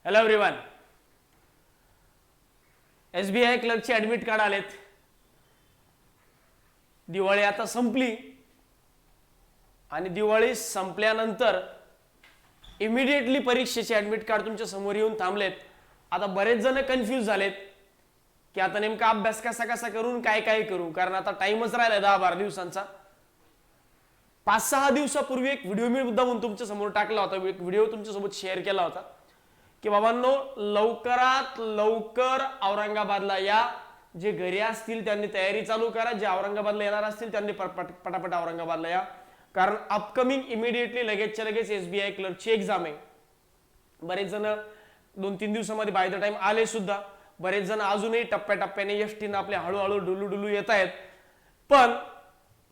Hello everyone. SBI क्लर्कचे admit card आलेत. दिवाळी आता संपली आणि दिवाळी संपल्यानंतर इमिडिएटली परीक्षेचे ऍडमिट कार्ड तुमच्या समोर येऊन थांबलेत. आता बरेच जण कन्फ्यूज झालेत की आता नेमका अभ्यास कसा कसा करून काय काय करू, कारण आता टाइमच राहिला 10-12 दिवसांचा. 5-6 दिवसापूर्वी एक व्हिडिओ मी मुद्दामून तुमच्या समोर टाकला होता, एक व्हिडिओ तुमच्यासोबत शेअर केला होता की बाबांनो, लवकरात लवकर औरंगाबादला या. जे घरी असतील त्यांनी तयारी चालू करा, जे औरंगाबादला येणार असतील त्यांनी पटापट औरंगाबादला या, कारण अपकमिंग इमिडिएटली लगेचच्या लगेच SBI क्लर्कची एक्झाम आहे. बरेच जण 2-3 दिवसामध्ये बाय द टाइम आले सुद्धा. बरेच जण अजूनही टप्प्याटप्प्याने एसटीनं आपले हळूहळू डुलू येत आहेत. पण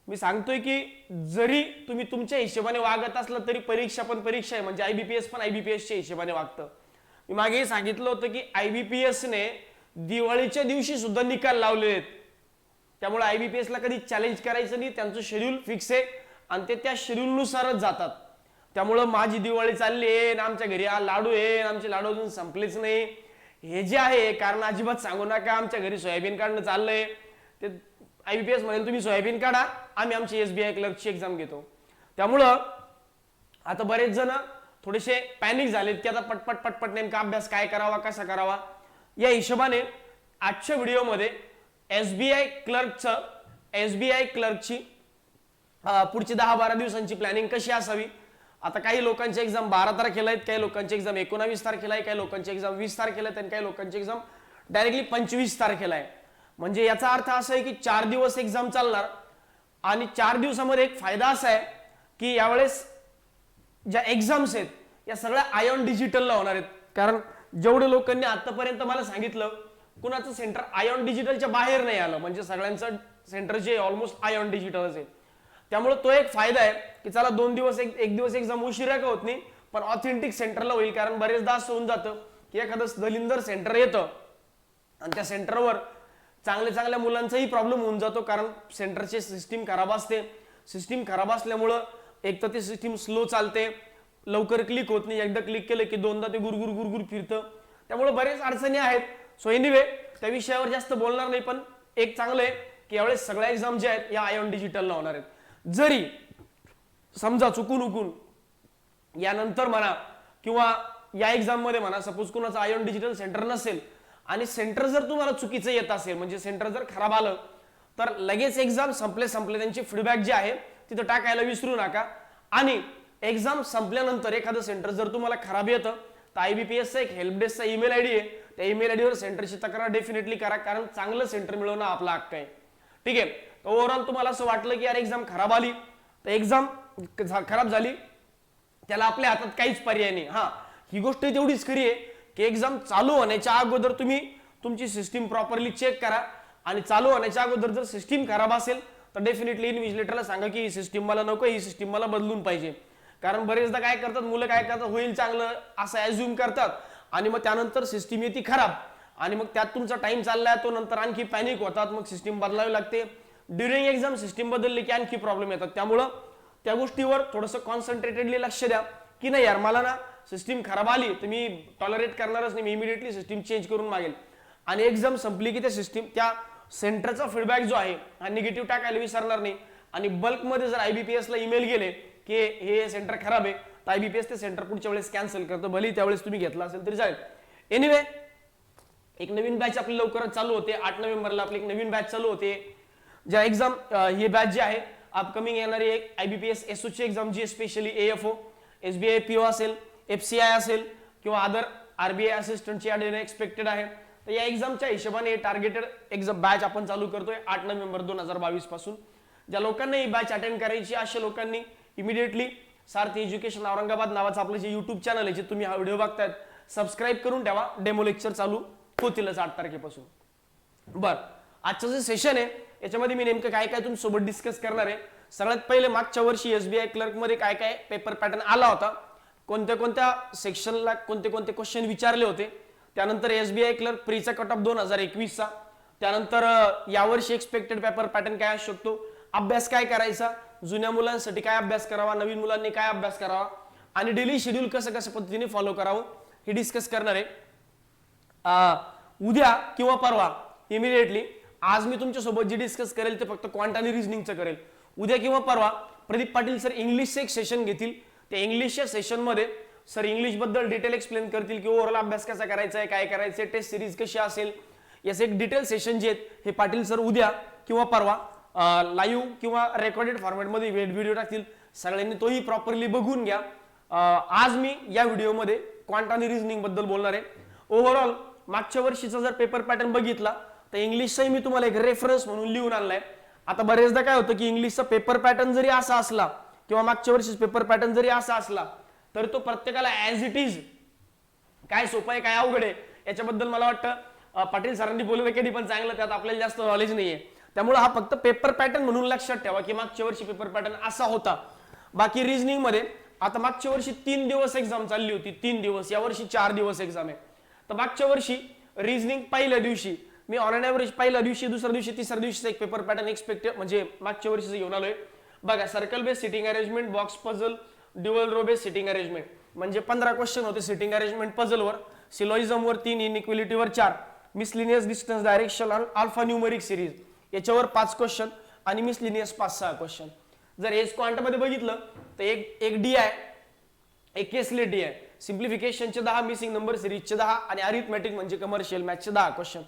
मी सांगतोय की जरी तुम्ही तुमच्या हिशोबाने वागत असलं तरी परीक्षा पण परीक्षा आहे. म्हणजे IBPS पण IBPSच्या हिशोबाने वागतं. मी मागे सांगितलं होतं की IBPSने दिवाळीच्या दिवशी सुद्धा निकाल लावले आहेत. त्यामुळे IBPSला कधी चॅलेंज करायचं नाही, त्यांचं शेड्यूल फिक्स आहे आणि ते त्या शेड्यूलनुसारच जातात. त्यामुळं माझी दिवाळी चालली आहे, आमच्या घरी लाडू आहे, आमचे लाडू अजून संपलेच नाही हे जे आहे कारण अजिबात सांगू नका. आमच्या घरी सोयाबीन काढणं चाललंय. ते IBPS म्हणेल तुम्ही सोयाबीन काढा, आम्ही आमची SBI क्लर्कची एक्झाम घेतो. त्यामुळं आता बरेच जण थोडेसे पॅनिक झालेत की आता पटपट नेमका अभ्यास काय करावा, कसा करावा. या हिशोबाने आजच्या व्हिडिओमध्ये SBI क्लर्कची पुढची 10-12 दिवसांची प्लॅनिंग कशी असावी. आता काही लोकांची एक्झाम 12 तारखेला आहेत, काही लोकांची एक्झाम 19 तारखेला आहे, काही लोकांची एक्झाम 20 तारखेला आहे आणि काही लोकांची एक्झाम डायरेक्टली 25 तारखेला आहे. म्हणजे याचा अर्थ असा आहे की 4 दिवस एक्झाम चालणार आणि 4 दिवसामध्ये एक फायदा असा आहे की यावेळेस ज्या एक्झाम्स आहेत या सगळ्या आयॉन डिजिटलला होणार आहेत. कारण जेवढे लोकांनी आतापर्यंत मला सांगितलं कुणाचं सेंटर आयॉन डिजिटलच्या बाहेर नाही आलं, म्हणजे सगळ्यांचं सेंटर जे ऑलमोस्ट आयॉन डिजिटलच आहे. त्यामुळे तो एक फायदा आहे की चला 2 दिवस एक दिवस एक्झाम उशिरा का होत नाही पण ऑथेंटिक सेंटरला होईल. कारण बरेचदा असं होऊन जातं की एखादं दलिंदर सेंटर येतं आणि त्या सेंटरवर चांगल्या मुलांचाही प्रॉब्लेम होऊन जातो, कारण सेंटरची सिस्टीम खराब असते. सिस्टीम खराब असल्यामुळं एक तर ती सिस्टीम स्लो चालते, लवकर क्लिक होत नाही, एकदा क्लिक केलं की दोनदा ते गुरगुर फिरतं. त्यामुळे बरेच अडचणी आहेत. सो एनिवे त्या विषयावर जास्त बोलणार नाही, पण एक चांगलं आहे की यावेळेस सगळ्या एक्झाम ज्या आहेत या आयॉन डिजिटलला होणार आहेत. जरी समजा चुकून यानंतर म्हणा किंवा या एक्झाम मध्ये म्हणा सपोज कुणाचं आयॉन डिजिटल सेंटर नसेल आणि सेंटर जर तुम्हाला चुकीचं येत असेल, म्हणजे सेंटर जर खराब आलं तर लगेच एक्झाम संपले त्यांची फीडबॅक जे आहे तिथं टाकायला विसरू नका. आणि एक्झाम संपल्यानंतर एखादं सेंटर जर तुम्हाला खराब येतं तर IBPSचा एक हेल्प डेस्कचा ईमेल आयडी आहे, त्या ईमेल आयडीवर सेंटरची तक्रार डेफिनेटली करा, कारण चांगलं सेंटर मिळवणं आपला हक्क आहे. ठीक आहे. तर ओव्हरऑल तुम्हाला असं वाटलं की यार एक्झाम खराब आली तर एक्झाम खराब झाली, त्याला आपल्या हातात काहीच पर्याय नाही. हा, ही गोष्ट तेवढीच खरी आहे की एक्झाम चालू होण्याच्या अगोदर तुम्ही तुमची सिस्टीम प्रॉपरली चेक करा आणि चालू होण्याच्या अगोदर जर सिस्टीम खराब असेल तर डेफिनेटली इन्व्हिजिलेटरला सांगा की ही सिस्टीम मला नको, ही सिस्टीम मला बदलून पाहिजे. कारण बरेचदा काय करतात मुलं, काय करतात होईल चांगलं असं ऍज्युम करतात आणि मग त्यानंतर सिस्टीम येते खराब आणि मग त्यात तुमचा टाइम चाललाय तो नंतर आणखी पॅनिक होतात, मग सिस्टीम बदलावी लागते. ड्युरिंग एक्झाम सिस्टीम बदलली की आणखी प्रॉब्लेम येतात. त्यामुळं त्या गोष्टीवर थोडंसं कॉन्सन्ट्रेटेडली लक्ष द्या की नाही यार मला ना सिस्टीम खराब आली तर मी टॉलरेट करणारच नाही, मी इमिडिएटली सिस्टीम चेंज करून मागेल. आणि एक्झाम संपली की त्या सेंटरचा फीडबॅक जो आहे हा निगेटिव्ह टाकायला विसरणार नाही. आणि बल्कमध्ये जर IBPSला ईमेल गेले की हे सेंटर खराब आहे तर IBPS ते सेंटर पुढच्या वेळेस कॅन्सल करतं, भले त्यावेळेस तुम्ही घेतला असेल तरी चालेल. एनिवे एक नवीन बॅच आपली लवकरच चालू होते. 8 नोव्हेंबरला आपली एक नवीन बॅच चालू होते. ज्या एक्झाम ही बॅच जी आहे अपकमिंग येणारी एक IBPS SO ची एक्झाम जी स्पेशली AFO, SBI PO असेल, FCI असेल किंवा अदर RBI असिस्टंटची देणं एक्सपेक्टेड आहे. तर या एक्झामच्या हिशोबाने टार्गेटेड एक्झाम बॅच आपण चालू करतोय 8 नोव्हेंबर 2022 पासून. ज्या लोकांना ही बॅच अटेंड करायची अशा लोकांनी इमिडिएटली सारथी एज्युकेशन औरंगाबाद नावाचं आपलं जे YouTube चॅनल आहे, जे तुम्ही हा व्हिडिओ बघतायत, सबस्क्राईब करून ठेवा. डेमो लेक्चर चालू होतीलच 8 तारखेपासून. बरं, आजचं जे सेशन आहे याच्यामध्ये मी नेमकं काय काय तुमच्यासोबत डिस्कस करणार आहे. सगळ्यात पहिले मागच्या वर्षी SBI क्लर्क मध्ये काय काय पेपर पॅटर्न आला होता, कोणत्या सेक्शनला कोणते क्वेश्चन विचारले होते. त्यानंतर SBI क्लर्क प्रीचा कट ऑफ 2021चा. त्यानंतर यावर्षी एक्सपेक्टेड पेपर पॅटर्न काय असू शकतो, अभ्यास काय करायचा, जुन्या मुलांसाठी काय अभ्यास करावा, नवीन मुलांनी काय अभ्यास करावा आणि डेली शेड्यूल कसं पद्धतीने फॉलो करावं हे डिस्कस करणार आहे उद्या किंवा परवा इमिडिएटली. आज मी तुमच्यासोबत जे डिस्कस करेल ते फक्त क्वांट आणि रिझनिंगचं करेल. उद्या किंवा परवा प्रदीप पाटील सर इंग्लिशचं एक सेशन घेतील. त्या इंग्लिशच्या सेशनमध्ये सर इंग्लिश बद्दल डिटेल एक्सप्लेन करतील की ओव्हरऑल अभ्यास कसा करायचा आहे, काय करायचं आहे, टेस्ट सिरीज कशी असेल, याचे एक डिटेल सेशन जे आहेत हे पाटील सर उद्या किंवा परवा लाईव्ह किंवा रेकॉर्डेड फॉर्मॅटमध्ये व्हिडिओ टाकतील. सगळ्यांनी तोही प्रॉपरली बघून घ्या. आज मी या व्हिडिओमध्ये क्वांट आणि रिझनिंग बद्दल बोलणार आहे. ओव्हरऑल मागच्या वर्षीचा जर पेपर पॅटर्न बघितला तर इंग्लिशचाही मी तुम्हाला एक रेफरन्स म्हणून लिहून आणलाय. आता बरेचदा काय होतं की इंग्लिशचा पेपर पॅटर्न जरी असा असला किंवा मागच्या वर्षीचा पेपर पॅटर्न जरी असा असला तर तो प्रत्येकाला ऍज इट इज काय सोपं आहे काय अवघड आहे याच्याबद्दल मला वाटतं पाटील सरांनी बोललं कधी पण चांगलं, त्यात आपल्याला जास्त नॉलेज नाहीये. त्यामुळे हा फक्त पेपर पॅटर्न म्हणून लक्षात ठेवा की मागच्या वर्षी पेपर पॅटर्न असा होता. बाकी रिझनिंग मध्ये आता मागच्या वर्षी 3 दिवस एक्झाम चालली होती, 3 दिवस, या वर्षी 4 दिवस एक्झाम आहे. तर मागच्या वर्षी रिझनिंग पहिल्या दिवशी मी ऑन एन ॲव्हरेज पहिल्या दिवशी, दुसऱ्या दिवशी, तिसऱ्या दिवशीचा एक पेपर पॅटर्न एक्सपेक्ट म्हणजे मागच्या वर्षीचं घेऊन आलोय. बघा, circle base sitting arrangement, box puzzle, dual row base sitting arrangement म्हणजे 15 क्वेश्चन होते सिटिंग अरेंजमेंट पझलवर, सिलोइझमवर 3, इनइक्वालिटीवर 4, miscellaneous distance direction, alpha numeric series याच्यावर 5 क्वेश्चन आणि मिसलिनियस 5-6 क्वेश्चन. जर एस क्वांट मध्ये बघितलं तर एक डी आहे, एक केसलेट डी आहे, सिम्प्लिफिकेशनचे 10, मिसिंग नंबर सिरीजचे 10 आणि अरिथमॅटिक म्हणजे कमर्शियल मॅथचे 10 क्वेश्चन.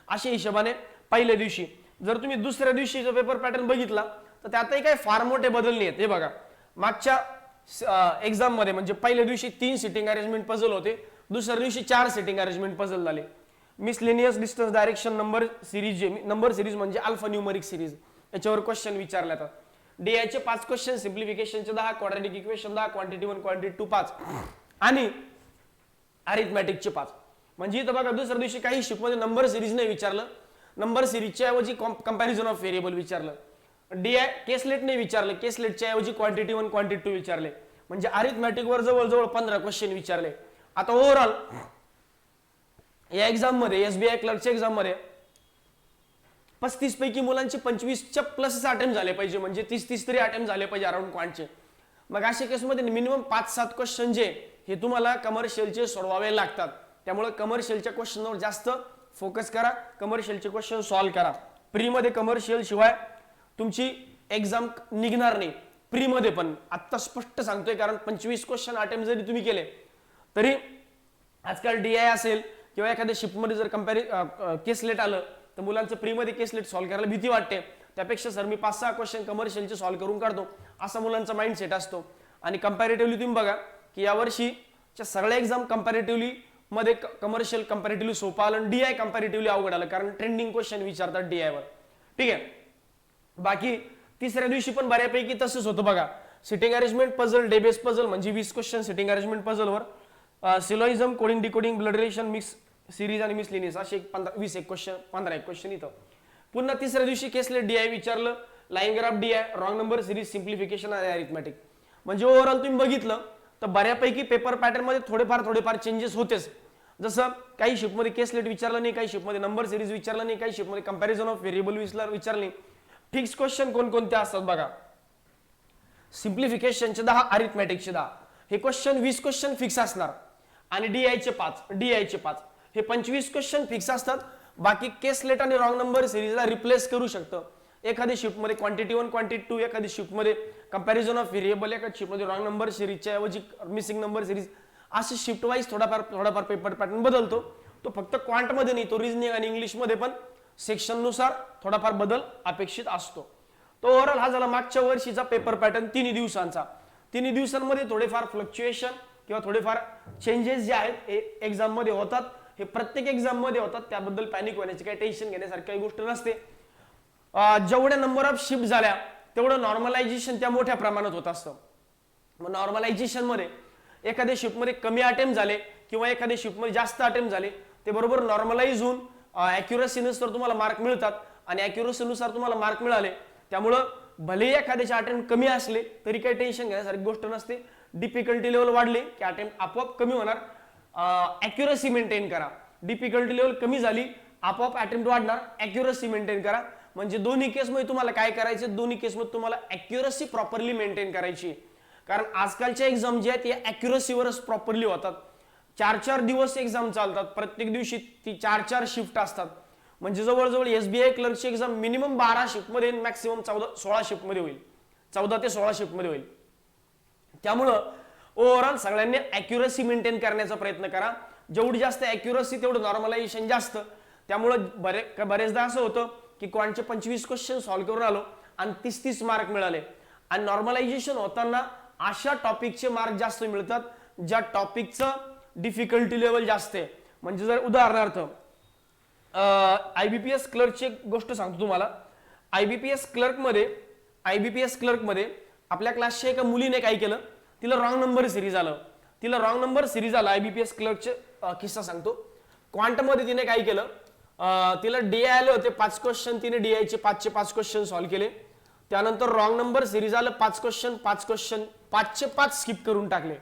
अशा हिशोबाने पहिल्या दिवशी. जर तुम्ही दुसऱ्या दिवशीचा पेपर पॅटर्न बघितला तर त्यातही काही फार मोठे बदल नाही आहेत. हे बघा, मागच्या एक्झाम मध्ये म्हणजे पहिल्या दिवशी 3 सिटिंग अरेंजमेंट पझल होते, दुसऱ्या दिवशी 4 सिटिंग अरेंजमेंट पझल झाले. Miscellaneous distance direction number series, number series म्हणजे अल्फा न्यूमरिक सिरीज याच्यावर क्वेश्चन विचारले जातात. DI चे 5 क्वेश्चन, सिम्प्लिफिकेशनचे 10, क्वाड्रॅटिक इक्वेशन 10, क्वांटिटी 1, क्वांटिटी 2 5 आणि अरिथमॅटिकचे 5. म्हणजे इथं बघा दुसऱ्या दिवशी काही शिफ्टमध्ये नंबर सिरीज नाही विचारलं, नंबर सिरीजच्या ऐवजी कंपॅरिझन ऑफ व्हेरिएबल विचारलं. DI केसलेट नाही विचारलं, केसलेटच्या ऐवजी क्वांटिटी 1, क्वांटिटी 2 विचारले. म्हणजे अरिथमॅटिक वर जवळजवळ 15 क्वेश्चन विचारले. आता ओव्हरऑल या एक्झाम मध्ये, SBI क्लर्कच्या एक्झाम मध्ये 35 पैकी मुलांचे 25च्या प्लस अटेम्प्ट झाले पाहिजे, म्हणजे 30 तरी अटेम्प्ट झाले पाहिजे अराउंड क्वांटचे. मग अशा केसमध्ये मिनिमम 5-7 क्वेश्चन जे हे तुम्हाला कमर्शियलचे सोडवावे लागतात. त्यामुळे कमर्शियलच्या क्वेश्चनवर जास्त फोकस करा, कमर्शियलचे क्वेश्चन सॉल्व्ह करा. प्री मध्ये कमर्शियल शिवाय तुमची एक्झाम निघणार नाही. प्री मध्ये पण आता स्पष्ट सांगतोय, कारण 25 क्वेश्चन अटेम्प्ट जरी तुम्ही केले तरी आजकाल DI असेल किंवा एखाद्या शिफ्टमध्ये जर केसलेट आलं तर मुलांचं प्री मध्ये केसलेट सॉल्व्ह करायला भीती वाटते. त्यापेक्षा सर मी 5-6 क्वेश्चन कमर्शियलचे सॉल्व्ह करून काढतो असा मुलांचा माइंडसेट असतो. आणि कंपॅरेटिव्हली तुम्ही बघा की यावर्षीच्या सगळ्या एक्झाम कंपॅरेटिव्हली मध्ये कमर्शियल कंपॅरेटिव्हली सोपं आलं, DI कंपॅरेटिव्हली अवघड आलं, कारण ट्रेंडिंग क्वेश्चन विचारतात DI वर. ठीक आहे. बाकी तिसऱ्या दिवशी पण बऱ्यापैकी तसंच होतं बघा. Seating arrangement puzzle, day base puzzle म्हणजे 20 क्वेश्चन सिटिंग अरेंजमेंट पझलवर, syllogism, coding decoding, blood relation, mix series आणि मिसलिनियस असे 20 क्वेश्चन, 15 क्वेश्चन इथं. पुन्हा तिसऱ्या दिवशी केसलेट DI विचारलं, line graph DI, wrong number series, simplification आणि अरिथमॅटिक. म्हणजे ओव्हरऑल तुम्ही बघितलं तर बऱ्यापैकी पेपर पॅटर्न मध्ये थोडेफार चेंजेस होतेच. जसं काही शिफ्टमध्ये केसलेट विचारलं नाही, काही शिफ्टमध्ये नंबर सिरीज विचारलं नाही, काही शिफ्टमध्ये कंपॅरिझन ऑफ व्हेरिएबल विचारलं नाही. फिक्स क्वेश्चन कोणकोणते असतात बघा, सिम्प्लिफिकेशनचे 10, अरिथमॅटिकचे 10 हे क्वेश्चन 20 क्वेश्चन फिक्स असणार आणि DI चे 5 हे 25 क्वेश्चन फिक्स असतात. बाकी केसलेट आणि रॉंग नंबर सिरीजला रिप्लेस करू शकतं. एखादी शिफ्टमध्ये क्वांटिटी 1, क्वांटिटी 2, एखादी शिफ्टमध्ये कंपॅरिझन ऑफ व्हेरिएबल, एखादी शिफ्टमध्ये रॉंग नंबर सिरीजच्या ऐवजी मिसिंग नंबर सिरीज, असे शिफ्ट वाईज थोडाफार पेपर पॅटर्न बदलतो. तो फक्त क्वांट मध्ये नाही, तो रिझनिंग आणि इंग्लिश मध्ये पण सेक्शन नुसार थोडाफार बदल अपेक्षित असतो. तो ओव्हरऑल हा झाला मागच्या वर्षीचा पेपर पॅटर्न 3 दिवसांचा. 3 दिवसांमध्ये थोडेफार फ्लक्च्युएशन किंवा थोडेफार चेंजेस जे आहेत हे एक्झाम मध्ये होतात. हे प्रत्येक एक्झाम मध्ये होतात, त्याबद्दल पॅनिक होण्याची काही टेन्शन घेण्यासारखी काही गोष्ट नसते. जेवढ्या नंबर ऑफ शिफ्ट झाल्या तेवढं नॉर्मलायझेशन त्या मोठ्या प्रमाणात होत असतं. मग नॉर्मलायझेशन मध्ये एखाद्या शिफ्टमध्ये कमी अटेम्प्ट झाले किंवा एखाद्या शिफ्टमध्ये जास्त अटेम्प्ट झाले ते बरोबर नॉर्मलाइज होऊन ॲक्युरसीनुसार तुम्हाला मार्क मिळतात आणि ॲक्युरसीनुसार तुम्हाला मार्क मिळाले. त्यामुळं भले एखाद्याचे अटेम्प्ट कमी असले तरी काही टेन्शन घेण्यासारखी गोष्ट नसते. डिफिकल्टी लेवल वाढले की अटेम्प्ट आपोआप कमी होणार. ॲक्युरसी मेंटेन करा. डिफिकल्टी लेवल कमी झाली आपोआप अटेम्प्ट वाढणार, ॲक्युरसी मेंटेन करा. म्हणजे दोन्ही केसमध्ये तुम्हाला काय करायचं, दोन्ही केसमध्ये तुम्हाला ॲक्युरसी प्रॉपरली मेंटेन करायची. कारण आजकालच्या एक्झाम जे आहेत या ॲक्युरसीवरच प्रॉपरली होतात. 4 दिवस एक्झाम चालतात, प्रत्येक दिवशी ती 4 शिफ्ट असतात. म्हणजे जवळजवळ एसबीआय क्लर्कची एक्झाम मिनिमम 12 शिफ्टमध्ये, मॅक्सिमम 16 शिफ्टमध्ये होईल, 14 ते 16 शिफ्टमध्ये होईल. त्यामुळं ओव्हरऑल सगळ्यांनी अॅक्युरसी मेंटेन करण्याचा प्रयत्न करा. जेवढी जास्त अॅक्युरसी तेवढं नॉर्मलायझेशन जास्त. त्यामुळं बरेचदा असं होतं की क्वांटचे 25 क्वेश्चन सॉल्व्ह करून आलो आणि 30-30 मार्क मिळाले. आणि नॉर्मलायझेशन होताना अशा टॉपिकचे मार्क जास्त मिळतात ज्या टॉपिकचं डिफिकल्टी लेवल जास्त आहे. म्हणजे जर उदाहरणार्थ आयबीपीएस क्लर्कची एक गोष्ट सांगतो तुम्हाला. आयबीपीएस क्लर्कमध्ये आपल्या क्लासच्या एका मुलीने काय केलं, तिला रॉंग नंबर सिरीज आलं. आयबीपीएस क्लर्कचे किस्सा सांगतो. क्वांटमध्ये तिने काय केलं, तिला डीआय आले होते 5 क्वेश्चन, तिने डीआयचे 5चे 5 क्वेश्चन सॉल्व्ह केले. त्यानंतर रॉंग नंबर सिरीज आलं 5 क्वेश्चन 5चे 5 स्किप करून टाकले.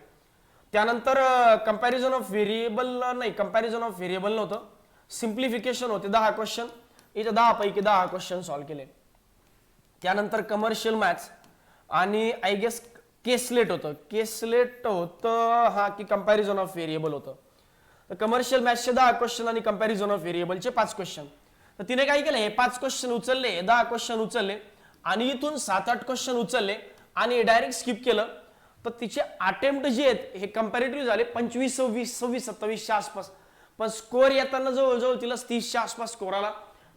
त्यानंतर कंपॅरिझन ऑफ व्हेरिएबल नव्हतं, सिम्प्लिफिकेशन होते 10 क्वेश्चन, इथे 10 पैकी 10 क्वेश्चन सॉल्व्ह केले. त्यानंतर कमर्शियल मॅथ्स आणि आय गेस केसलेट होतं हा की कंपॅरिझन ऑफ व्हेरिएबल होतं. कमर्शियल मॅथ्सचे 10 क्वेश्चन आणि कंपॅरिझन ऑफ व्हेरिएबलचे 5 क्वेश्चन. तर तिने काय केलं, हे 5 क्वेश्चन उचलले, 10 क्वेश्चन उचलले आणि इथून 7-8 क्वेश्चन उचलले आणि डायरेक्ट स्किप केलं. तर तिचे अटेम्प्ट जे आहेत हे कंपॅरेटिव्ह झाले 25, 26, 27च्या आसपास, पण स्कोअर येताना जवळजवळ तिला 30च्या आसपास स्कोअर आला.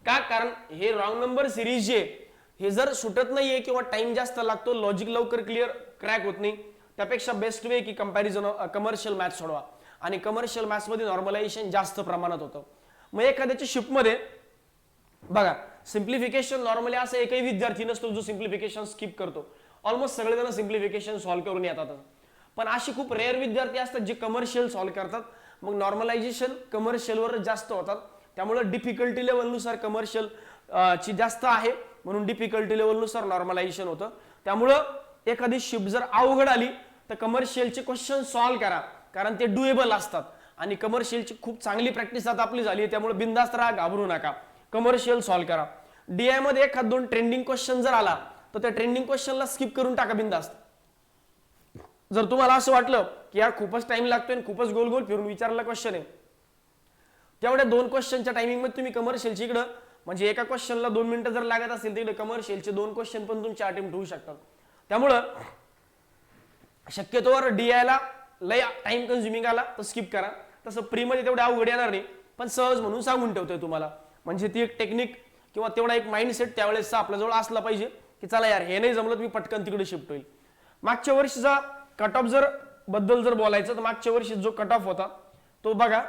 का? कारण हे रॉंग नंबर सिरीज जे हे जर सुटत नाहीये किंवा टाइम जास्त लागतो, लॉजिक लवकर क्रॅक होत नाही, त्यापेक्षा बेस्ट वे की कमर्शियल मॅथ्स सोडवा. आणि कमर्शियल मॅथ्स मध्ये नॉर्मलायझेशन जास्त प्रमाणात होतं. मग एखाद्याच्या शिफ्टमध्ये बघा सिम्प्लिफिकेशन नॉर्मली असं एकही विद्यार्थी नसतो जो सिम्प्लिफिकेशन स्किप करतो. ऑलमोस्ट सगळेजण सिम्प्लिफिकेशन सॉल्व्ह करून येतात. पण अशी खूप रेअर विद्यार्थी असतात जे कमर्शियल सॉल्व्ह करतात. मग नॉर्मलायझेशन कमर्शियलवर जास्त होतात. त्यामुळे डिफिकल्टी लेवलनुसार कमर्शियल ची जास्त आहे, म्हणून डिफिकल्टी लेवलनुसार नॉर्मलायझेशन होतं. त्यामुळं एखादी शिफ्ट जर अवघड आली तर कमर्शियलचे क्वेश्चन सॉल्व्ह करा, कारण ते डुएबल असतात. आणि कमर्शियलची खूप चांगली प्रॅक्टिस आता आपली झाली आहे, त्यामुळे बिंदास्त राहा, घाबरू नका, कमर्शियल सॉल्व्ह करा. डीआय मध्ये 1-2 ट्रेंडिंग क्वेश्चन जर आला तर त्या ट्रेंडिंग क्वेश्चनला स्किप करून टाका बिंदास्त. जर तुम्हाला असं वाटलं की यार खूपच टाइम लागतोय आणि खूपच गोल गोल फिरून विचारला क्वेश्चन आहे, तेवढ्या 2 क्वेश्चनच्या टायमिंग मध्ये तुम्ही कमर्शियलची इकडं म्हणजे एका क्वेश्चनला 2 मिनिटं जर लागत असेल तिकडे कमर्शियलचे 2 क्वेश्चन पण तुमचे अटेम्प्ट होऊ शकतात. त्यामुळं शक्यतोवर डीआयला लय टाइम कन्झ्युमिंग आला तर स्किप करा. तसं प्रीमध्ये तेवढे अवघड येणार नाही, पण सहज म्हणून सांगून ठेवतोय तुम्हाला. म्हणजे ती एक टेक्निक किंवा तेवढा एक माइंडसेट त्यावेळेस आपल्याजवळ असला पाहिजे की चला यार हे नाही जमलं, मी पटकन तिकडे शिफ्ट होईल. मागच्या वर्षीचा कट ऑफ बद्दल जर बोलायचं तर मागच्या वर्षी जो कट ऑफ होता तो बघा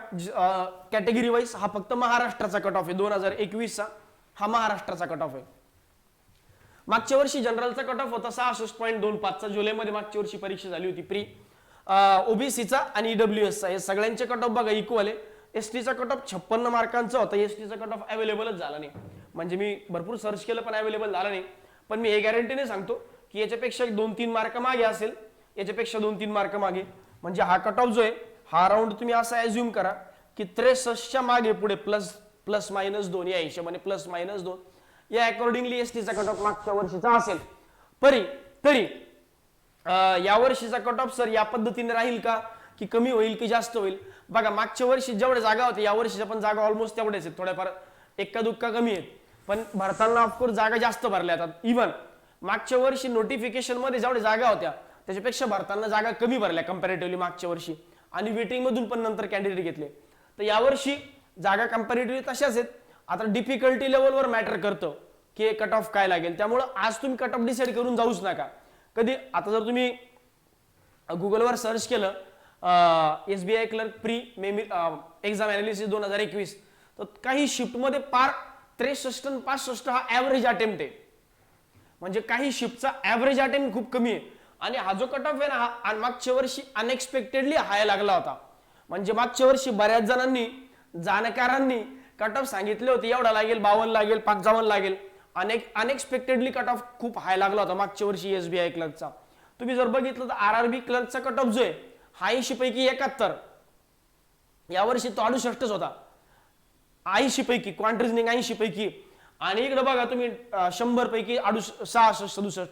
कॅटेगरी वाईज हा फक्त महाराष्ट्राचा कट ऑफ आहे. 2021चा हा महाराष्ट्राचा कट ऑफ आहे. मागच्या वर्षी जनरलचा कट ऑफ होता 66.25चा. जुलैमध्ये मागच्या वर्षी परीक्षा झाली होती प्री. ओबीसीचा आणि ईडब्ल्यूएसचा हे सगळ्यांचे कट ऑफ बघा इक्वल आहे. एसटीचा कट ऑफ 56 मार्कांचा होता. एसटीचा कट ऑफ अवेलेबलच झाला नाही. म्हणजे मी भरपूर सर्च केलं पण अवेलेबल झाला नाही. पण मी हे गॅरंटीने सांगतो की याच्यापेक्षा 2-3 मार्क मागे असेल, याच्यापेक्षा 2-3 मार्क मागे. म्हणजे हा कट ऑफ जो आहे हा राऊंड तुम्ही असा ॲज्युम करा की 63च्या मागे पुढे प्लस मायनस 2 या हिशोबाने +-2 या अकॉर्डिंगली एसटीचा कट ऑफ मागच्या वर्षीचा असेल. तरी या वर्षीचा कट ऑफ सर या पद्धतीने राहील का की कमी होईल की जास्त होईल? बघा मागच्या वर्षी जेवढ्या जागा होत्या या वर्षीच्या पण जागा ऑलमोस्ट तेवढ्याच आहेत, थोड्याफार एक्का दुक्का कमी आहेत, पण भरताना ऑफकोर्स जागा जास्त भरल्या जातात. इव्हन मागच्या वर्षी नोटिफिकेशन मध्ये जेवढ्या जागा होत्या त्याच्यापेक्षा भरताना जागा कमी भरल्या कंपॅरेटिव्हली मागच्या वर्षी, आणि वेटिंग मधून पण नंतर कॅन्डिडेट घेतले. तर यावर्षी जागा कंपॅरेटिव्हली तशाच आहेत. आता डिफिकल्टी लेवलवर मॅटर करतं की कट ऑफ काय लागेल. त्यामुळे आज तुम्ही कट ऑफ डिसाईड करून जाऊच नका कधी. आता जर तुम्ही गुगलवर सर्च केलं SBI clerk pre exam analysis 2021 तर काही शिफ्टमध्ये पार 63 आणि 65 हा ऍव्हरेज अटेम्प्ट आहे. म्हणजे काही शिफ्टचा ऍव्हरेज अटेम्प्ट खूप कमी आहे. आणि हा जो कट ऑफ आहे ना हा मागच्या वर्षी अनएक्सपेक्टेडली हाय लागला होता. म्हणजे मागच्या वर्षी बऱ्याच जणांनी जाणकारांनी कट ऑफ सांगितले होते एवढा लागेल, 52 लागेल, 55 लागेल. अनएक्सपेक्टेडली कट ऑफ खूप हाय लागला होता मागच्या वर्षी एसबीआय क्लर्कचा. तुम्ही जर बघितलं तर आरआरबी क्लर्कचा कट ऑफ जो आहे हा 80 पैकी 71, यावर्षी तो 68च होता. 80 पैकी क्वांट रिझनिंग 80 पैकी. आणि इकडे बघा तुम्ही 100 पैकी 66, 67.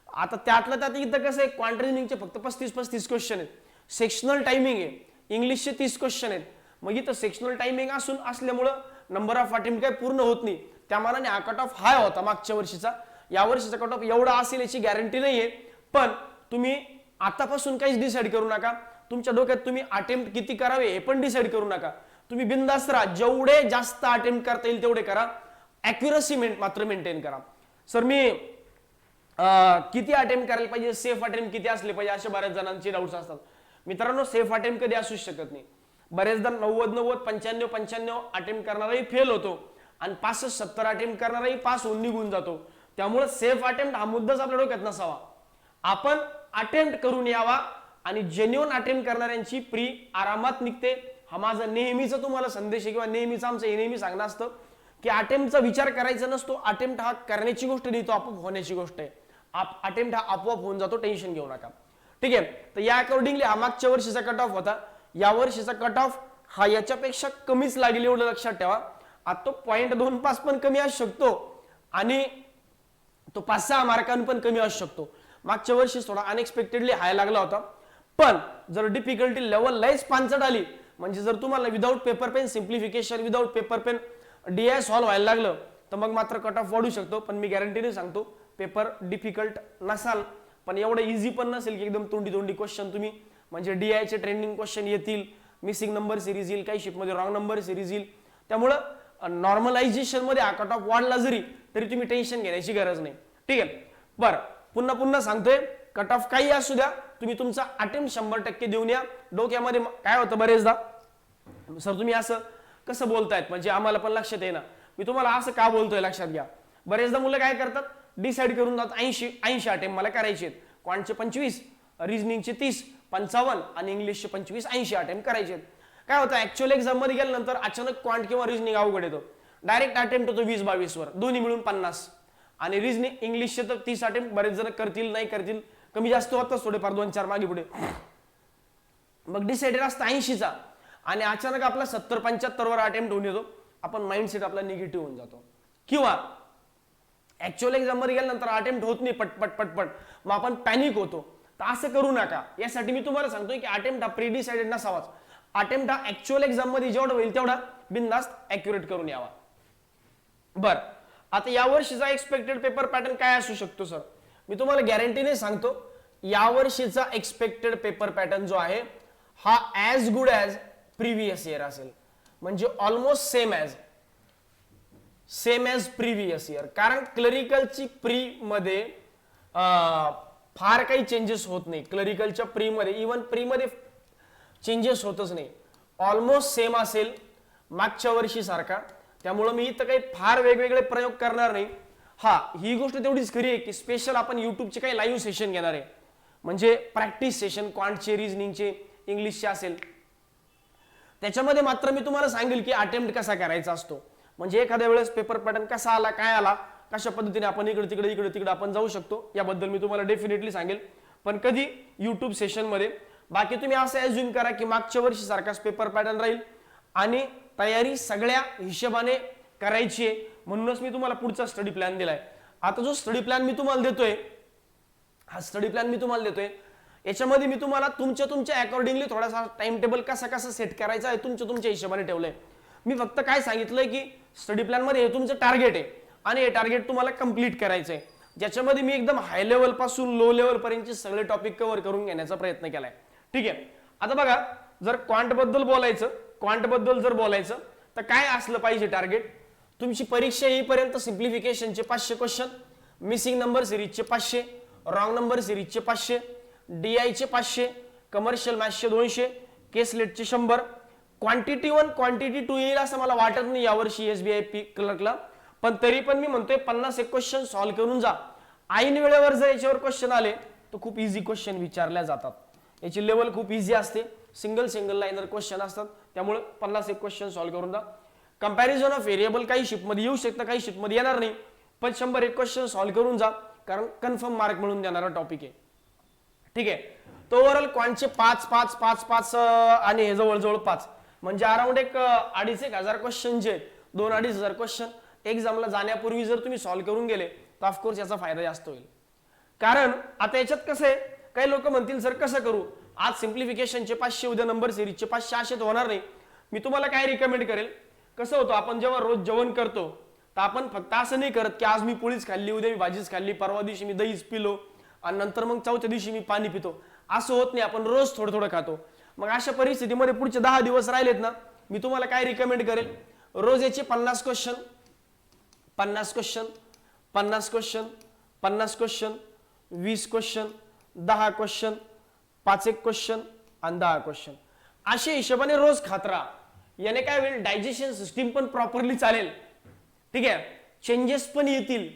आता त्यातलं त्यात इथं कसं आहे क्वांट रिझनिंगचे फक्त 35 क्वेश्चन आहेत. सेक्शनल टायमिंग आहे इंग्लिशचे 30 क्वेश्चन आहेत. मग इथं सेक्शनल टायमिंग असल्यामुळं नंबर ऑफ अटेम्प्ट काय पूर्ण होत नाही. त्या मानाने हा कट ऑफ हाय होता मागच्या वर्षीचा. या वर्षीचा कट ऑफ एवढा असेल याची गॅरंटी नाहीये. पण तुम्ही आतापासून काहीच डिसाईड करू नका. तुमच्या डोक्यात तुम्ही अटेम्प्ट किती करावे हे पण डिसाईड करू नका. तुम्ही बिंदास्त राहा. जेवढे जास्त अटेम्प्ट करता येईल तेवढे करा. ॲक्युरसी मात्र मेंटेन करा. सर मी किती अटेम्प्ट करायला पाहिजे, सेफ अटेम्प्ट किती असले पाहिजे, असे बऱ्याच जणांचे डाऊट्स असतात. मित्रांनो, सेफ अटेम्प्ट कधी असूच शकत नाही. बरेचदा 90 95 अटेम्प्ट करणाराही फेल होतो आणि 65-70 अटेम्प्ट करणाराही पास होऊन निघून जातो. त्यामुळे सेफ अटेम्प्ट हा मुद्दाच आपल्या डोक्यात नसावा. आपण अटेम्प्ट करून यावा आणि जेन्युइन अटेम्प्ट करणाऱ्यांची प्री आरामात निघते. हा माझा नेहमीचा तुम्हाला संदेश आहे किंवा नेहमीच आमचं हे नेहमी सांगणं असतं की अटेम्प्टचा विचार करायचा नसतो. अटेम्प्ट हा करण्याची गोष्ट नाही, तो आपोआप होण्याची गोष्ट आहे. अटेम्प्ट हा आपोआप होऊन जातो, टेन्शन घेऊ नका. ठीक आहे. तर या अकॉर्डिंगली हा मागच्या वर्षीचा कट ऑफ होता. या वर्षीचा कट ऑफ हा याच्यापेक्षा कमीच लागेल एवढं लक्षात ठेवा. आता तो 0.25 पण कमी असू शकतो आणि तो 5-6 मार्कांनी पण कमी असू शकतो. मागच्या वर्षी थोडा अनएक्सपेक्टेडली हाय लागला होता. पण जर डिफिकल्टी लेवल लयच पांचट आली, म्हणजे जर तुम्हाला without paper pen simplification, without paper pen DI solve व्हायला लागलं तर मग मात्र कट ऑफ वाढू शकतो. पण मी गॅरंटीने सांगतो पेपर डिफिकल्ट नसाल, पण एवढं इझी पण नसेल की एकदम तोंडी क्वेश्चन तुम्ही म्हणजे DI चे ट्रेंडिंग क्वेश्चन येतील, मिसिंग नंबर सिरीज येईल, काही शिपमध्ये रॉंग नंबर सिरीज येईल. त्यामुळं नॉर्मलायझेशन मध्ये हा कट ऑफ वाढला जरी तरी तुम्ही टेन्शन घेण्याची गरज नाही. ठीक आहे. बरं, पुन्हा सांगतोय, कट ऑफ काही असू द्या, तुम्ही तुमचा अटेम्प्ट 100% देऊन या. डोक्यामध्ये काय होतं बरेचदा, सर तुम्ही असं कसं बोलतायत म्हणजे आम्हाला पण लक्षात येईना. मी तुम्हाला असं का बोलतोय लक्षात घ्या. बरेचदा मुलं काय करतात, डिसाईड करून जातात 80 अटेम्प्ट मला करायचे आहेत. क्वांटचे 25, रिजनिंगचे 30, 55 आणि इंग्लिशचे 25, 80 अटेम्प्ट करायचे आहेत. काय होतं, ऍक्च्युअल एक्झाम मध्ये गेल्यानंतर अचानक क्वांट किंवा रिजनिंग अवघड येतो. डायरेक्ट अटेम्प्ट होतो 20-22 वर, दोन्ही मिळून 50. आणि रिजनिंग इंग्लिशचे तर 30 अटेम्प्ट बरेच जण करतील, नाही करतील, कमी जास्त होतच थोडेफार 2-4 मागे पुढे. मग डिसाइडेड असतं 80चा आणि अचानक आपला 70-75 वर अटेम्प्ट होऊन येतो. आपण माइंडसेट आपला निगेटिव्ह होऊन जातो. किंवा ऍक्च्युअल एक्झाम मध्ये गेल्यानंतर अटेम्प्ट होत नाही पटपट, मग आपण पॅनिक होतो. तर असं करू नका. यासाठी मी तुम्हाला सांगतोय की अटेम्प्ट हा प्री डिसाइडेड नसावाच. अटेम्प्ट हा ऍक्च्युअल एक्झाम मध्ये जेवढा होईल तेवढा बिनधास्त ॲक्युरेट करून यावा. बरं, आता या वर्षीचा एक्सपेक्टेड पेपर पॅटर्न काय असू शकतो सर? मी तुम्हाला गॅरंटीने सांगतो, या वर्षीचा एक्सपेक्टेड पेपर पॅटर्न जो आहे हा as good as previous year असेल. म्हणजे almost same as previous year. कारण क्लरिकलची प्री मध्ये फार काही चेंजेस होत नाही. क्लरिकलच्या प्री मध्ये, इव्हन प्री मध्ये चेंजेस होतच नाही. ऑलमोस्ट सेम असेल मागच्या वर्षी सारखा. त्यामुळे मी इथं काही फार वेगवेगळे प्रयोग करणार नाही. हा, ही गोष्ट तेवढीच खरी आहे की स्पेशल आपण युट्यूबचे काही लाईव्ह सेशन घेणार आहे. म्हणजे प्रॅक्टिस सेशन क्वांटचे, रिजनिंगचे, इंग्लिशचे असेल. त्याच्यामध्ये मात्र मी तुम्हाला सांगेल की अटेम्प्ट कसा करायचा असतो. म्हणजे एखाद्या वेळेस पेपर पॅटर्न कसा आला, काय आला, कशा पद्धतीने आपण इकडे तिकडे आपण जाऊ शकतो, याबद्दल मी तुम्हाला डेफिनेटली सांगेल. पण कधी युट्यूब सेशन मध्ये. बाकी तुम्ही असं ॲज्युम करा की मागच्या वर्षी सारखाच पेपर पॅटर्न राहील आणि तयारी सगळ्या हिशोबाने करायची आहे. म्हणूनच मी तुम्हाला पुढचा स्टडी प्लॅन दिलाय. आता जो स्टडी प्लॅन मी तुम्हाला देतोय, हा स्टडी प्लॅन मी तुम्हाला देतोय, याच्यामध्ये मी तुम्हाला तुमच्या अकॉर्डिंगली थोडासा टाइम टेबल कसा सेट करायचा आहे तुमच्या हिशोबाने ठेवलंय. मी फक्त काय सांगितलंय की स्टडी प्लॅन मध्ये हे तुमचं टार्गेट आहे आणि हे टार्गेट तुम्हाला कंप्लीट करायचं आहे. ज्याच्यामध्ये मी एकदम हाय लेवल पासून लो लेवल पर्यंतचे सगळे टॉपिक कव्हर करून घेण्याचा प्रयत्न केलाय. ठीक आहे. आता बघा, जर क्वांट बद्दल जर बोलायचं तर काय असलं पाहिजे टार्गेट? तुमची परीक्षा येईपर्यंत सिम्प्लिफिकेशनचे 500 क्वेश्चन, मिसिंग नंबर सिरीजचे 500, रॉंग नंबर सिरीजचे 500, DI चे 500, कमर्शियल मॅथ्सचे 200, केस लेटचे 100. क्वांटिटी 1 क्वांटिटी 2 येईल असं मला वाटत नाही यावर्षी SBI क्लर्कला. पण तरी पण मी म्हणतोय 50 क्वेश्चन सॉल्व्ह करून जा. ऐन वेळेवर जर याच्यावर क्वेश्चन आले तर खूप इझी क्वेश्चन विचारल्या जातात. याची लेवल खूप इझी असते. सिंगल लाईनर क्वेश्चन असतात. त्यामुळे 50 क्वेश्चन सॉल्व्ह करून जा. कंपॅरिझन ऑफ व्हेरिएबल काही शिपमध्ये येऊ शकतं, काही शिपमध्ये येणार नाही. पण 100 क्वेश्चन सॉल्व्ह करून जा, कारण कन्फर्म मार्क मिळून देणारा टॉपिक आहे. ठीक आहे. तो ओव्हरऑल क्वांटचे 5 आणि हे जवळजवळ 5 म्हणजे अराउंड एक 2,500 क्वेश्चन जे 2,500 क्वेश्चन एक्झामला जाण्यापूर्वी जर तुम्ही सॉल्व्ह करून गेले तर ऑफकोर्स याचा फायदा जास्त होईल. कारण आता याच्यात कसं आहे, काही लोक म्हणतील सर कसं करू, आज सिम्प्लिफिकेशनचे 500, उद्या नंबर सिरीजचे 500 असे तर होणार नाही. मी तुम्हाला काय रिकमेंड करेल, कसं होतं आपण जेव्हा रोज जेवण करतो तर आपण फक्त असं नाही करत की आज मी पोळीच खाल्ली, उद्या मी भाजीच खाल्ली, परवा दिवशी मी दहीच पिलो आणि नंतर मग चौथ्या दिवशी मी पाणी पितो. असं होत नाही, आपण रोज थोडं थोडं खातो. मग अशा परिस्थितीमध्ये पुढचे 10 दिवस राहिलेत ना, मी तुम्हाला काय रिकमेंड करेल, रोज याचे 50 question 50 question 50 question 50 question 20 question 10 question 5 एक क्वेश्चन आणि 10 क्वेश्चन अशा हिशोबाने रोज खात राहा. याने काय होईल, डायजेशन सिस्टीम पण प्रॉपरली चालेल, ठीक आहे, चेंजेस पण येतील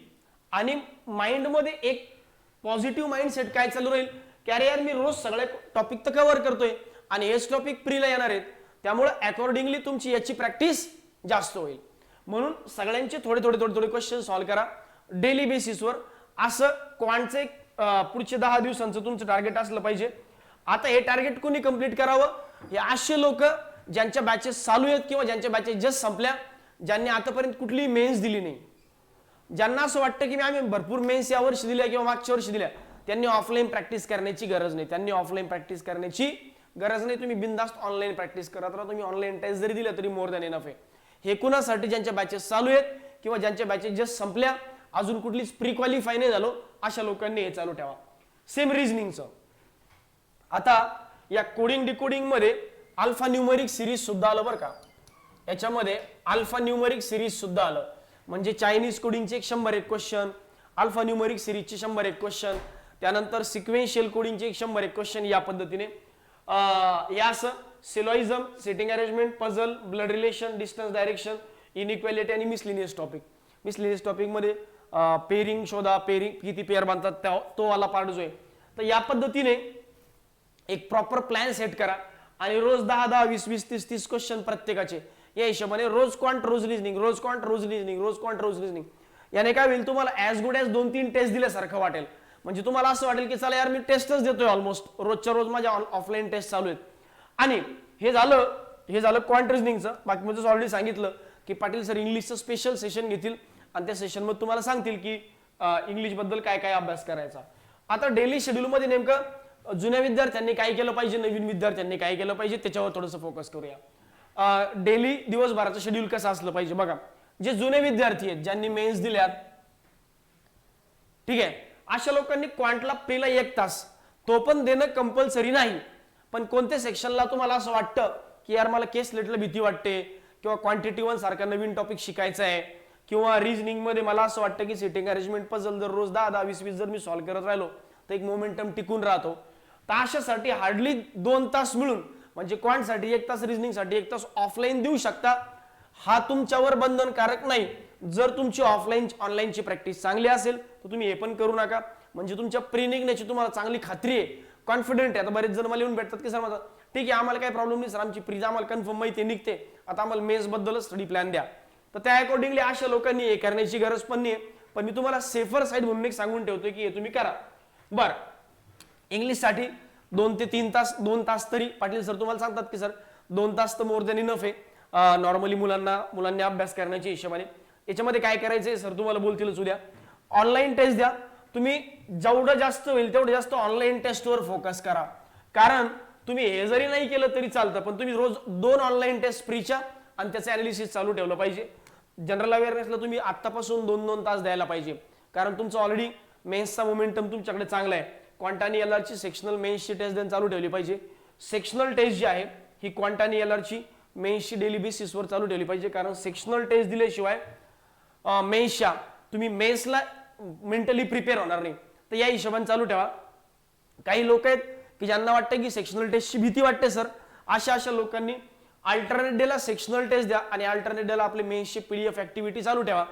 आणि माइंडमध्ये एक पॉझिटिव्ह माइंडसेट काय चालू राहील की अरे यार मी रोज सगळे टॉपिक तर कव्हर करतोय आणि हेच टॉपिक प्रीला येणार आहेत, त्यामुळे अकॉर्डिंगली तुमची याची प्रॅक्टिस जास्त होईल. म्हणून सगळ्यांचे थोडे थोडे थोडे थोडे क्वेश्चन सॉल्व्ह करा डेली बेसिसवर. असं क्वांटचे पुढचे 10 दिवसांचं तुमचं टार्गेट असलं पाहिजे. आता हे टार्गेट कोणी कंप्लीट करावं, हे असे लोक ज्यांच्या बॅचेस चालू आहेत किंवा ज्यांच्या बॅचेस जस्ट संपल्या, ज्यांनी आतापर्यंत कुठलीही मेन्स दिली नाही, ज्यांना असं वाटतं की आम्ही भरपूर मेन्स या वर्षी दिल्या किंवा मागच्या वर्षी दिल्या, त्यांनी ऑफलाईन प्रॅक्टिस करण्याची गरज नाही. तुम्ही बिनधास्त ऑनलाईन प्रॅक्टिस करत राहा. तुम्ही ऑनलाईन टेस्ट जरी दिल्या तरी मोर दॅन इनफ आहे. हे कुणासाठी, ज्यांच्या बॅचेस चालू आहेत किंवा ज्यांच्या बॅचेस जस्ट संपल्या, अजून कुठलीच प्री क्वालिफाय नाही झालो, अशा लोकांनी हे चालू ठेवा. सेम रिझनिंगचं आता या कोडिंग डिकोडिंग मध्ये अल्फा न्यूमरिक सिरीज सुद्धा आलं बरं का. याच्यामध्ये अल्फा न्यूमरिक सिरीज सुद्धा आलं, म्हणजे चायनीज कोडिंगचे 101 क्वेश्चन, अल्फा न्यूमरिक सिरीजचे 101 क्वेश्चन, त्यानंतर सिक्वेन्शियल कोडिंगचे 101 क्वेश्चन. या पद्धतीने यास syllogism, setting arrangement, puzzle, blood relation, distance direction, inequality आणि मिसलिनियस टॉपिक. मिसलिनियस टॉपिक मध्ये पेरिंग शोधा, पेरिंग किती पेअर बांधतात तो वाला पार्ट जो आहे. तर या पद्धतीने एक प्रॉपर प्लॅन सेट करा आणि रोज 10-10, 20-20, 30-30 क्वेश्चन प्रत्येकाचे. या हिशोबाने रोज क्वांट रोज रिजनिंग, रोज क्वांट रोज रिजनिंग, रोज क्वांट रोज रिजनिंग. याने काय होईल, तुम्हाला ॲज गुड ॲज 2-3 टेस्ट दिल्यासारखं वाटेल. म्हणजे तुम्हाला असं वाटेल की चला यार मी टेस्टच देतोय, ऑलमोस्ट रोजच्या रोज माझ्या ऑफलाईन टेस्ट चालू आहेत. आणि हे झालं क्वांट रिजनिंगचं. बाकी म्हणजे ऑलरेडी सांगितलं की पाटील सर इंग्लिशचं स्पेशल सेशन घेतील आणि त्या सेशनमध्ये तुम्हाला सांगतील की इंग्लिश बद्दल काय काय अभ्यास करायचा. आता डेली शेड्यूल मध्ये नेमकं जुन्या विद्यार्थ्यांनी काय केलं पाहिजे, नवीन विद्यार्थ्यांनी काय केलं पाहिजे, त्याच्यावर थोडंसं फोकस करूया. डेली दिवसभराचं शेड्यूल कसं असलं पाहिजे बघा. जे जुने विद्यार्थी आहेत, ज्यांनी मेन्स दिल्यात, ठीक आहे, अशा लोकांनी क्वांटला प्रीला 1 तास तो पण देणं कंपल्सरी नाही. पण कोणत्या सेक्शनला तुम्हाला असं वाटतं की यार मला केस लेटला भीती वाटते किंवा क्वांटिटी 1 सारखा नवीन टॉपिक शिकायचा आहे किंवा रिजनिंग मध्ये मला असं वाटतं की सेटिंग अरेंजमेंट, पझल जर रोज 10-10, 20-20 जर मी सॉल्व्ह करत राहिलो तर एक मोमेंटम टिकून राहतो. तर अशासाठी हार्डली 2 तास मिळून, म्हणजे क्वांटसाठी 1 तास, रिजनिंगसाठी 1 तास ऑफलाईन देऊ शकता. हा तुमच्यावर बंधनकारक नाही. जर तुमची ऑनलाईनची प्रॅक्टिस चांगली असेल तर तुम्ही हे पण करू नका. म्हणजे तुमच्या प्री निघण्याची तुम्हाला चांगली खात्री आहे, कॉन्फिडंट आहे. आता बरेच जण मला येऊन भेटतात की सर माझा ठीक आहे, आम्हाला काही प्रॉब्लेम नाही सर, आमची प्रीज आम्हाला कन्फर्म माहिती निघते, आता आम्हाला मेन्स बद्दलच स्टडी प्लॅन द्या. तर त्या अकॉर्डिंगली अशा लोकांनी हे करण्याची गरज पण नाही. पण मी तुम्हाला सेफर साईड म्हणून एक सांगून ठेवतोय की हे तुम्ही करा. बरं, इंग्लिशसाठी 2 ते 3 तास, 2 तास तरी पाटील सर तुम्हाला सांगतात की सर 2 तास तर मोर दॅन इनफ आहे नॉर्मली मुलांनी अभ्यास करण्याच्या हिशोबाने. याच्यामध्ये काय करायचंय सर तुम्हाला बोलतीलच उद्या, ऑनलाईन टेस्ट द्या. तुम्ही जेवढं जास्त होईल तेवढं जास्त ऑनलाईन टेस्टवर फोकस करा. कारण तुम्ही हे जरी नाही केलं तरी चालतं, पण तुम्ही रोज 2 ऑनलाईन टेस्ट फ्रीच्या आणि त्याचं अनालिसिस चालू ठेवलं पाहिजे. जनरल अवेअरनेसला तुम्ही आत्तापासून 2-2 तास द्यायला पाहिजे, कारण तुमचं ऑलरेडी मेन्सचा मोमेंटम तुमच्याकडे चांगला आहे. क्वांट आणि एलआरची सेक्शनल मेन्सची टेस्ट देऊन चालू ठेवली पाहिजे. सेक्शनल टेस्ट जी आहे ही क्वांट आणि एलआरची मेन्सची डेली बेसिसवर चालू ठेवली पाहिजे, कारण सेक्शनल टेस्ट दिल्याशिवाय मेन्सच्या तुम्ही मेन्सला मेंटली प्रिपेअर होणार नाही. तर या हिशोबाने चालू ठेवा. काही लोक आहेत की ज्यांना वाटतं की सेक्शनल टेस्टची भीती वाटते सर, अशा लोकांनी अल्टरनेट डेला सेक्शनल टेस्ट द्या आणि अल्टरनेट डेला आपले मेन्सचे पीडीएफ ऍक्टिव्हिटी चालू ठेवा.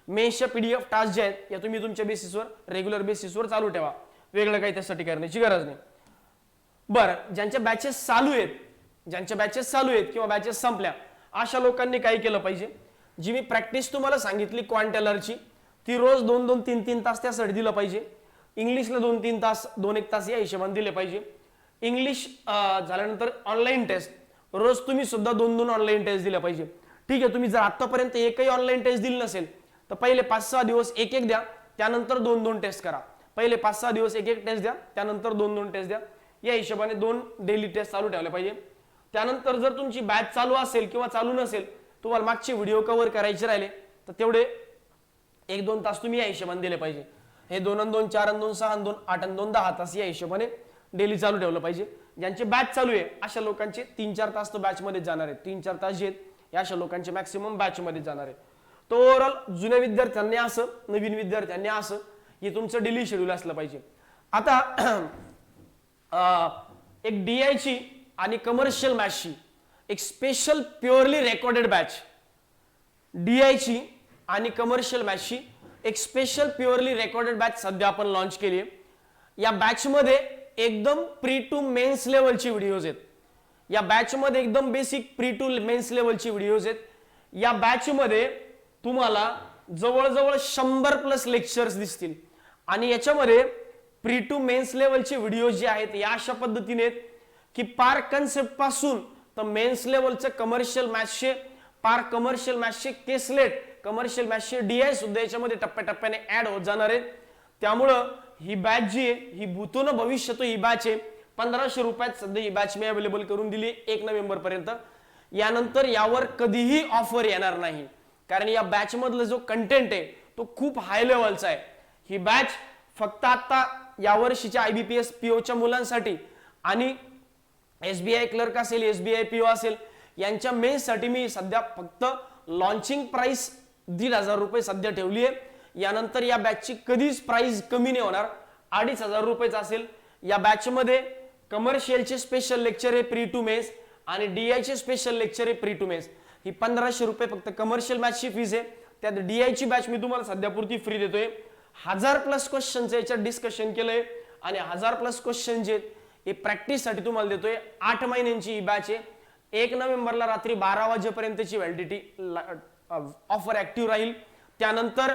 मेन्सच्या पीडीएफ टास्क जे आहेत या तुम्ही तुमच्या बेसिसवर, रेग्युलर बेसिसवर चालू ठेवा. वेगळं काही त्यासाठी करण्याची गरज नाही. बरं, ज्यांच्या बॅचेस चालू आहेत किंवा बॅचेस संपल्या, अशा लोकांनी काय केलं पाहिजे, जी मी प्रॅक्टिस तुम्हाला सांगितली क्वांट एलआरची, ती रोज 2-2, 3-3 तास त्यासाठी दिलं पाहिजे. इंग्लिशला 2-3 तास, 2-1 तास या हिशोबाने दिले पाहिजे. इंग्लिश झाल्यानंतर ऑनलाईन टेस्ट रोज तुम्ही सुद्धा 2-2 ऑनलाईन टेस्ट दिल्या पाहिजे. ठीक आहे, तुम्ही जर आतापर्यंत एकही ऑनलाईन टेस्ट दिली नसेल तर पहिले 5-6 दिवस 1-1 द्या, त्यानंतर 2-2 टेस्ट करा. पहिले 5-6 दिवस 1-1 टेस्ट द्या, त्यानंतर 2-2 टेस्ट द्या. या हिशोबाने 2 डेली टेस्ट चालू ठेवल्या पाहिजे. त्यानंतर जर तुमची बॅच चालू असेल किंवा चालू नसेल, तुम्हाला मागचे व्हिडिओ कव्हर करायचे राहिले तर तेवढे 1-2 तास तुम्ही या हिशोबाने दिले पाहिजे. हे 2 आणि 2 4 आणि 2 6 आणि 2 8 आणि 2 10 तास या हिशोबाने डेली चालू ठेवलं पाहिजे. ज्यांचे बॅच चालू आहे अशा लोकांचे 3-4 तास तर बॅच मध्ये जाणार आहेत. 3-4 तास जे आहेत या अशा लोकांचे मॅक्सिमम बॅच मध्ये जाणार आहे. तो ओव्हरऑल जुन्या विद्यार्थ्यांनी असं, नवीन विद्यार्थ्यांनी असं हे तुमचं डेली शेड्यूल असलं पाहिजे. आता एक DI ची आणि कमर्शियल मॅथ्सची एक special purely recorded batch, DI ची आणि कमर्शियल मॅथ्सची एक स्पेशल प्युअरली रेकॉर्डेड बॅच सध्या आपण लॉन्च केली आहे. या बॅच मध्ये एकदम प्री टू मेन्स लेवलची व्हिडिओज आहेत. या बॅच मध्ये एकदम बेसिक प्री टू मेन्स लेवलची व्हिडिओज आहेत. या बॅच मध्ये तुम्हाला जवळजवळ 100+ लेक्चर्स दिसतील आणि याच्यामध्ये प्री टू मेन्स लेवलचे व्हिडिओ जे आहेत या अशा पद्धतीने आहेत की पार कन्सेप्ट पासून तर मेन्स लेवलचे कमर्शियल मॅथ्सचे, पार कमर्शियल मॅथ्सचे केसलेट, कमर्शियल मॅथ्सचे DI सुद्धा याच्यामध्ये टप्प्याटप्प्याने ऍड होत जाणार आहेत. त्यामुळं ही बॅच जी आहे ही भूतो न भविष्यतो ही बॅच आहे. 1500 रुपयात सध्या ही बॅच मी अवेलेबल करून दिली 1 नोव्हेंबर पर्यंत. यानंतर यावर कधीही ऑफर येणार नाही, कारण या बॅच मधला जो कंटेंट आहे तो खूप हाय लेवलचा आहे. ही बॅच फक्त आता या वर्षीच्या IBPS PO मुलांसाठी आणि SBI क्लर्क असेल, SBI PO असेल यांच्या मेन्स साठी मी सध्या फक्त लॉन्चिंग प्राइस 1,500 रुपये सध्या ठेवली आहे. यानंतर या बॅचची कधीच प्राइस कमी नाही होणार, 2,500 रुपयेच असेल. या बॅच मध्ये कमर्शियलचे स्पेशल लेक्चर आहे प्री टू मेन्स आणि DI चे स्पेशल लेक्चर आहे प्री टू मेन्स. ही 1500 रुपये फक्त कमर्शियल मॅथ्सची फीज आहे. त्यात DI ची बॅच मी तुम्हाला सध्यापुरती फ्री देतोय. 1000+ क्वेश्चनचं याच्यात डिस्कशन केलंय आणि 1000+ क्वेश्चन जे हे प्रॅक्टिस साठी तुम्हाला देतोय. 8 महिन्यांची ही बॅच आहे. 1 नोव्हेंबरला रात्री 12 वाजेपर्यंतची व्हॅलिडिटी ऑफर ऍक्टिव्ह राहील. त्यानंतर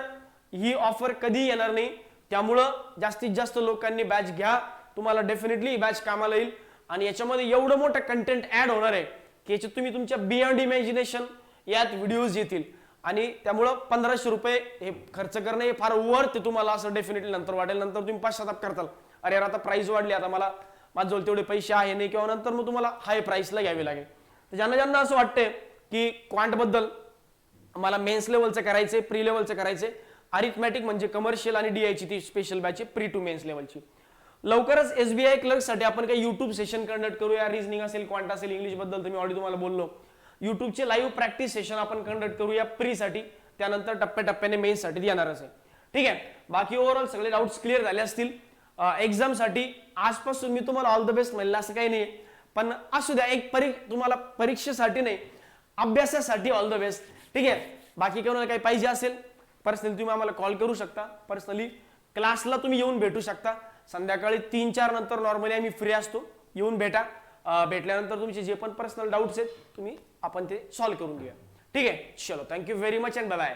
ही ऑफर कधी येणार नाही. त्यामुळं जास्तीत जास्त लोकांनी बॅच घ्या, तुम्हाला डेफिनेटली ही बॅच कामाला येईल. आणि याच्यामध्ये एवढं मोठं कंटेंट ऍड होणार आहे की याच्यात तुम्ही तुमच्या बियॉन्ड इमॅजिनेशन यात व्हिडिओज येतील आणि त्यामुळं 1500 रुपये हे खर्च करणं हे फार वर्थ तुम्हाला असं डेफिनेटली नंतर वाटेल. नंतर तुम्ही पश्चाताप करताल, अरे यार आता प्राइस वाढली, आता मला माझ्याजवळ तेवढे पैसे आहे नाही, किंवा नंतर मग तुम्हाला हाय प्राइसला घ्यावी लागेल. तर ज्यांना ज्यांना असं वाटतंय की क्वांट बद्दल मला मेन्स लेवलचं करायचंय, प्री लेवलचं करायचंय, अरिथमॅटिक म्हणजे कमर्शियल आणि DI ची ती स्पेशल बॅच आहे प्री टू मेन्स लेवलची. लवकरच SBI क्लर्क साठी आपण काही YouTube सेशन कंडक्ट करूया. रिझनिंग असेल, क्वांट असेल, इंग्लिश बद्दल तुम्ही ऑलरेडी तुम्हाला बोललो. युट्यूबचे लाईव्ह प्रॅक्टिस सेशन आपण कंडक्ट करूया प्री साठी. त्यानंतर टप्प्याटप्प्याने मेन्स साठी येणारच आहे. ठीक आहे, बाकी ओव्हरऑल सगळे डाऊट्स क्लिअर झाले असतील. एक्झाम साठी आजपासून मी तुम्हाला ऑल द बेस्ट म्हणलं असं काही नाही, पण असू द्या एक तुम्हाला परीक्षेसाठी नाही अभ्यासासाठी ऑल द बेस्ट. ठीक आहे, बाकी कोणाला काही पाहिजे असेल पर्सनली तुम्ही आम्हाला कॉल करू शकता. पर्सनली क्लासला तुम्ही येऊन भेटू शकता. संध्याकाळी 3-4 नंतर नॉर्मली आम्ही फ्री असतो, येऊन भेटा. भेटल्यानंतर तुमचे जे पण पर्सनल डाऊट्स आहेत तुम्ही आपण ते सॉल्व्ह करून घेऊया. ठीक आहे, चलो, thank you very much and bye bye.